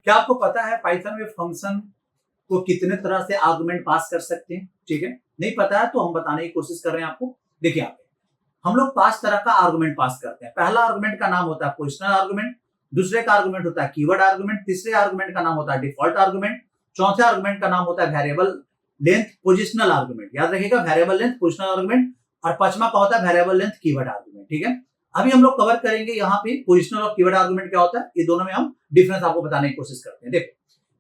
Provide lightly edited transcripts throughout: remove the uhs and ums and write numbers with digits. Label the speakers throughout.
Speaker 1: क्या आपको पता है पाइथन में फंक्शन को कितने तरह से आर्गुमेंट पास कर सकते हैं? ठीक है, नहीं पता है तो हम बताने की कोशिश कर रहे हैं आपको। देखिए आप, हम लोग 5 तरह का आर्गुमेंट पास करते हैं। पहला आर्गुमेंट का नाम होता है पोजिशनल आर्गुमेंट, दूसरे का आर्गुमेंट होता है कीवर्ड आर्गुमेंट, तीसरे आर्गुमेंट का नाम होता है डिफॉल्ट आर्गुमेंट, चौथे आर्गुमेंट का नाम होता है वेरिएबल लेंथ पोजिशनल आर्गुमेंट। याद रखिएगा, वेरिएबल लेंथ पोजिशनल आर्गुमेंट, और पांचवा का होता है वेरिएबल लेंथ कीवर्ड आर्गुमेंट। ठीक है, अभी हम लोग कवर करेंगे यहाँ पे पोजिशनल और कीवर्ड आर्गुमेंट क्या होता है, ये दोनों में हम डिफरेंस आपको बताने की कोशिश करते हैं। देखो,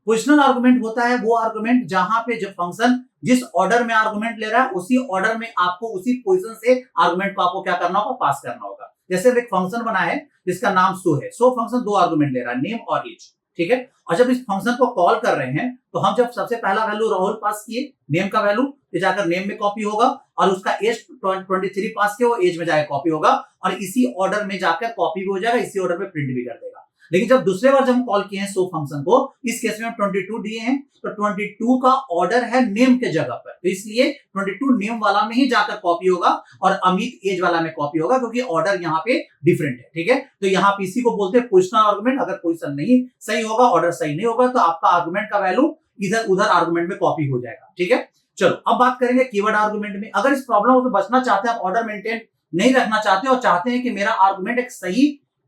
Speaker 1: पोजिशनल आर्गुमेंट होता है वो आर्गुमेंट जहां पे जब फंक्शन जिस ऑर्डर में आर्गुमेंट ले रहा है उसी ऑर्डर में आपको उसी पोजीशन से आर्गुमेंट को आपको क्या करना होगा, पास करना होगा। जैसे एक फंक्शन बना है जिसका नाम सो है, सो फंक्शन 2 आर्गुमेंट ले रहा है, नेम और एज। ठीक है, और जब इस फंक्शन को कॉल कर रहे हैं तो हम जब सबसे पहला वैल्यू राहुल पास किए, नेम का वैल्यू, ये जाकर नेम में कॉपी होगा, और उसका एज 23 पास किया, वो एज में जाकर कॉपी होगा, और इसी ऑर्डर में जाकर कॉपी भी हो जाएगा, इसी ऑर्डर में प्रिंट भी कर देगा। लेकिन जब दूसरे बार जब हम कॉल किए हैं सो फंक्शन को, इस केस में हम 22 दिए हैं, तो 22 का ऑर्डर है नेम के जगह पर, तो इसलिए 22 नेम वाला में ही जाकर कॉपी होगा और अमित एज वाला में कॉपी होगा, क्योंकि ऑर्डर यहाँ पे डिफरेंट है। ठीक है, तो यहाँ पे इसी को बोलते हैं पोजिशनल आर्गुमेंट। अगर पोजिशन नहीं सही होगा, ऑर्डर सही नहीं होगा, तो आपका आर्गुमेंट का वैल्यू इधर उधर आर्गुमेंट में कॉपी हो जाएगा। ठीक है, चलो अब बात करेंगे कीवर्ड आर्गुमेंट में। अगर इस प्रॉब्लम से बचना चाहते हैं, आप ऑर्डर मेंटेन नहीं रखना चाहते और चाहते हैं कि मेरा आर्गुमेंट एक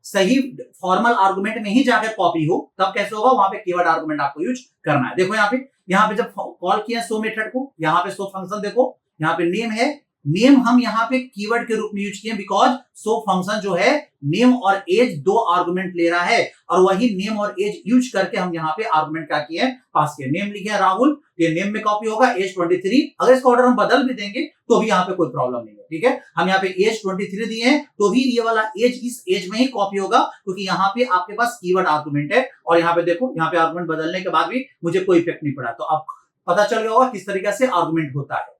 Speaker 1: सही फॉर्मल आर्गुमेंट में ही जाकर कॉपी हो, तब कैसे होगा, वहां पे कीवर्ड आर्गुमेंट आपको यूज करना है। देखो यहाँ पे जब कॉल किया सो मेथड को, यहाँ पे सो फंक्शन देखो, यहाँ पे नेम है, नेम हम यहाँ पे कीवर्ड के रूप में यूज किए, बिकॉज सो फंक्शन जो है नेम और एज 2 आर्गुमेंट ले रहा है, और वही नेम और एज यूज करके हम यहाँ पे आर्गुमेंट क्या किए, पास किए। नेम लिखे राहुल, ये नेम में कॉपी होगा, एज 23। अगर इसका ऑर्डर हम बदल भी देंगे तो भी यहाँ पे कोई प्रॉब्लम नहीं है। ठीक है, हम यहाँ पे एज 23 दिए हैं, तो भी ये वाला एज इस एज में ही कॉपी होगा, क्योंकि यहाँ पे आपके पास कीवर्ड आर्गुमेंट है। और यहाँ पे देखो, यहाँ पे आर्गुमेंट बदलने के बाद भी मुझे कोई इफेक्ट नहीं पड़ा। तो अब पता चल गया होगा किस तरीके से आर्गुमेंट होता है।